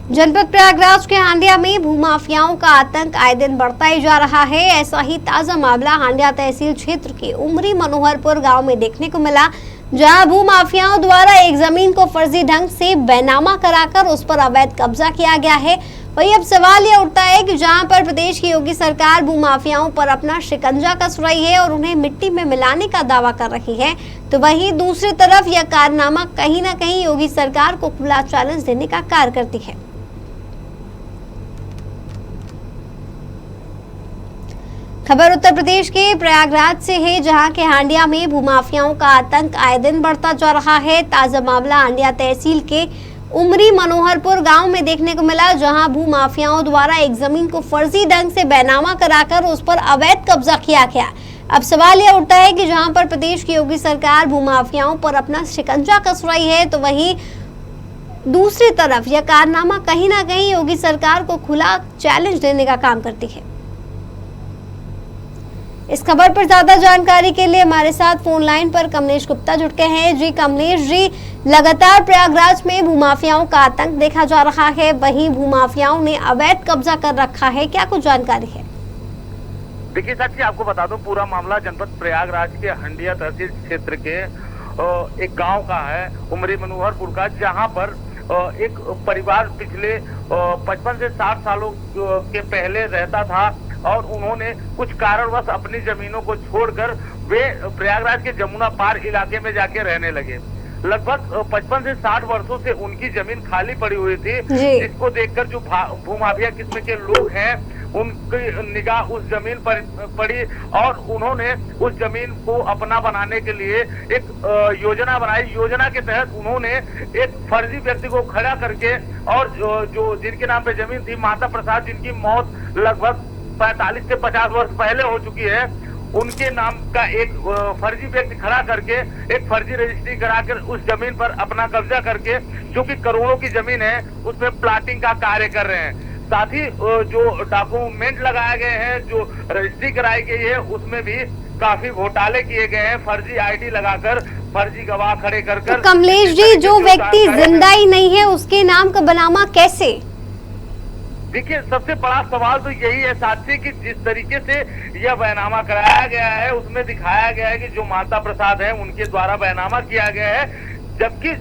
जनपद प्रयागराज के हांडिया में भूमाफियाओं का आतंक आए दिन बढ़ता ही जा रहा है। ऐसा ही ताजा मामला हांडिया तहसील क्षेत्र के उमरी मनोहरपुर गांव में देखने को मिला, जहां भूमाफियाओं द्वारा एक जमीन को फर्जी ढंग से बैनामा कराकर उस पर अवैध कब्जा किया गया है। वही अब सवाल यह उठता है कि जहां पर प्रदेश की योगी सरकार भूमाफियाओं पर अपना शिकंजा कस रही है और उन्हें मिट्टी में मिलाने का दावा कर रही है, तो वहीं दूसरी तरफ यह कारनामा कहीं न कहीं योगी सरकार को खुला चैलेंज देने का कार्य करती है। खबर उत्तर प्रदेश के प्रयागराज से है, जहां के हांडिया में भूमाफियाओं का आतंक आए दिन बढ़ता जा रहा है। ताजा मामला हांडिया तहसील के उमरी मनोहरपुर गांव में देखने को मिला, जहां भूमाफियाओं द्वारा एक जमीन को फर्जी ढंग से बैनामा कराकर उस पर अवैध कब्जा किया गया। अब सवाल यह उठता है कि जहां पर प्रदेश की योगी सरकार भूमाफियाओं पर अपना शिकंजा कस रही है, तो वहीं दूसरी तरफ यह कारनामा कहीं ना कहीं योगी सरकार को खुला चैलेंज देने का काम करती है। इस खबर पर ज्यादा जानकारी के लिए हमारे साथ फोन लाइन पर कमलेश गुप्ता जुड़ गए हैं। जी कमलेश जी, लगातार प्रयागराज में भूमाफियाओं का आतंक देखा जा रहा है, वहीं भूमाफियाओं ने अवैध कब्जा कर रखा है, क्या कुछ जानकारी है? देखिए साथी, आपको बता दूं, पूरा मामला जनपद प्रयागराज के हंडिया तहसील क्षेत्र के एक गांव का है, उमरी मनोहरपुर का, जहां पर एक परिवार पिछले 55 से 60 सालों के पहले रहता था और उन्होंने कुछ कारणवश अपनी जमीनों को छोड़कर वे प्रयागराज के जमुना पार इलाके में जाके रहने लगे। लगभग 55 से 60 वर्षों से उनकी जमीन खाली पड़ी हुई थी, जिसको देखकर जो भूमाफिया किस्म के लोग हैं उनकी निगाह उस जमीन पर पड़ी और उन्होंने उस जमीन को अपना बनाने के लिए एक योजना बनाई। योजना के तहत उन्होंने एक फर्जी व्यक्ति को खड़ा करके और जो जिनके नाम पे जमीन थी, माता प्रसाद, जिनकी मौत लगभग 45 से 50 वर्ष पहले हो चुकी है, उनके नाम का एक फर्जी व्यक्ति खड़ा करके एक फर्जी रजिस्ट्री कराकर उस जमीन पर अपना कब्जा करके, जो कि करोड़ों की जमीन है, उसमें प्लाटिंग का कार्य कर रहे हैं। साथ ही जो डॉक्यूमेंट लगाए गए हैं, जो रजिस्ट्री कराई गई है, उसमें भी काफी घोटाले किए गए हैं, फर्जी आईडी लगाकर, फर्जी गवाह खड़े कर। तो कमलेश जी, जो व्यक्ति जिंदा ही नहीं है उसके नाम का बनामा कैसे? देखिए, सबसे बड़ा सवाल तो यही है साथी कि जिस तरीके से यह बैनामा कराया गया है, उसमें दिखाया गया है कि जो माता प्रसाद है उनके द्वारा बैनामा किया गया है, जबकि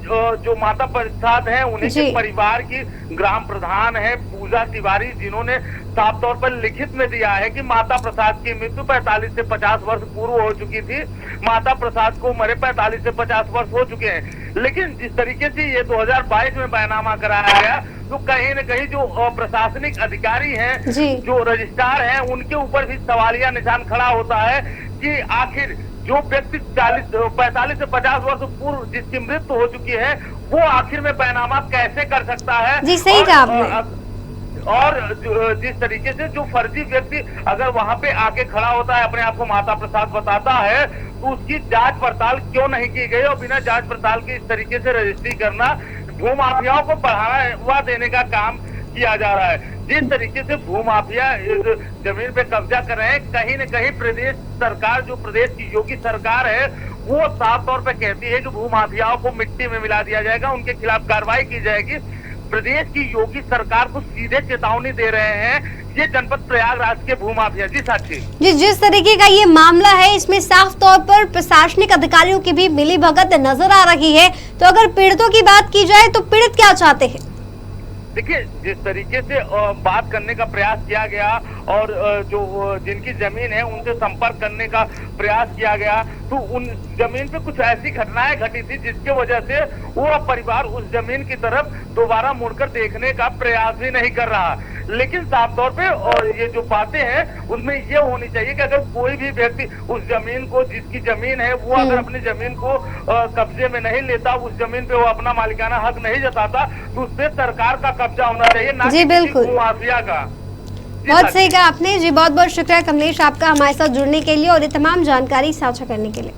जो माता प्रसाद है उन्हीं के परिवार की ग्राम प्रधान है पूजा तिवारी, जिन्होंने साफ तौर पर लिखित में दिया है कि माता प्रसाद की मृत्यु 45 से 50 वर्ष पूर्व हो चुकी थी, माता प्रसाद को मरे 45 से 50 वर्ष हो चुके हैं। लेकिन जिस तरीके से ये 2022 में बैनामा कराया गया, तो कहीं न कहीं जो प्रशासनिक अधिकारी हैं, जो रजिस्ट्रार हैं, उनके ऊपर भी सवालिया निशान खड़ा होता है कि आखिर जो व्यक्ति 45 से 50 वर्ष पूर्व जिसकी मृत्यु हो चुकी है, वो आखिर में बैनामा कैसे कर सकता है? जी, सही कहा आपने। और जिस तरीके से जो फर्जी व्यक्ति अगर वहां पे आके खड़ा होता है, अपने आप को माता प्रसाद बताता है, तो उसकी जांच पड़ताल क्यों नहीं की गई? और बिना जांच पड़ताल के इस तरीके से रजिस्ट्री करना भूमाफियाओं को बढ़ावा देने का काम किया जा रहा है। जिस तरीके से भूमाफिया इस जमीन पे कब्जा कर रहे हैं, कहीं न कहीं प्रदेश सरकार, जो प्रदेश की योगी सरकार है, वो साफ तौर पे कहती है कि भूमाफियाओं को मिट्टी में मिला दिया जाएगा, उनके खिलाफ कार्रवाई की जाएगी। प्रदेश की योगी सरकार को सीधे चेतावनी दे रहे हैं ये जनपद प्रयागराज के भूमाफिया। जी साक्षी जी, जिस तरीके का ये मामला है, इसमें साफ तौर पर प्रशासनिक अधिकारियों की भी मिलीभगत नजर आ रही है। तो अगर पीड़ितों की बात की जाए तो पीड़ित क्या चाहते हैं? देखिए, जिस तरीके से बात करने का प्रयास किया गया और जो जिनकी जमीन है उनसे संपर्क करने का प्रयास किया गया, तो उन जमीन पे कुछ ऐसी घटनाएं घटी थी जिसके वजह से वो परिवार उस जमीन की तरफ दोबारा मुड़कर देखने का प्रयास भी नहीं कर रहा। लेकिन साफ तौर पे और ये जो बातें हैं उनमें ये होनी चाहिए कि अगर कोई भी व्यक्ति उस जमीन को, जिसकी जमीन है, वो अगर अपनी जमीन को कब्जे में नहीं लेता, उस जमीन पे वो अपना मालिकाना हक नहीं जताता, तो उस पे सरकार का कब्जा होना चाहिए, ना कि किसी भूमाफिया का। बहुत सही कहा आपने जी, बहुत बहुत शुक्रिया कमलेश आपका हमारे साथ जुड़ने के लिए और ये तमाम जानकारी साझा करने के लिए।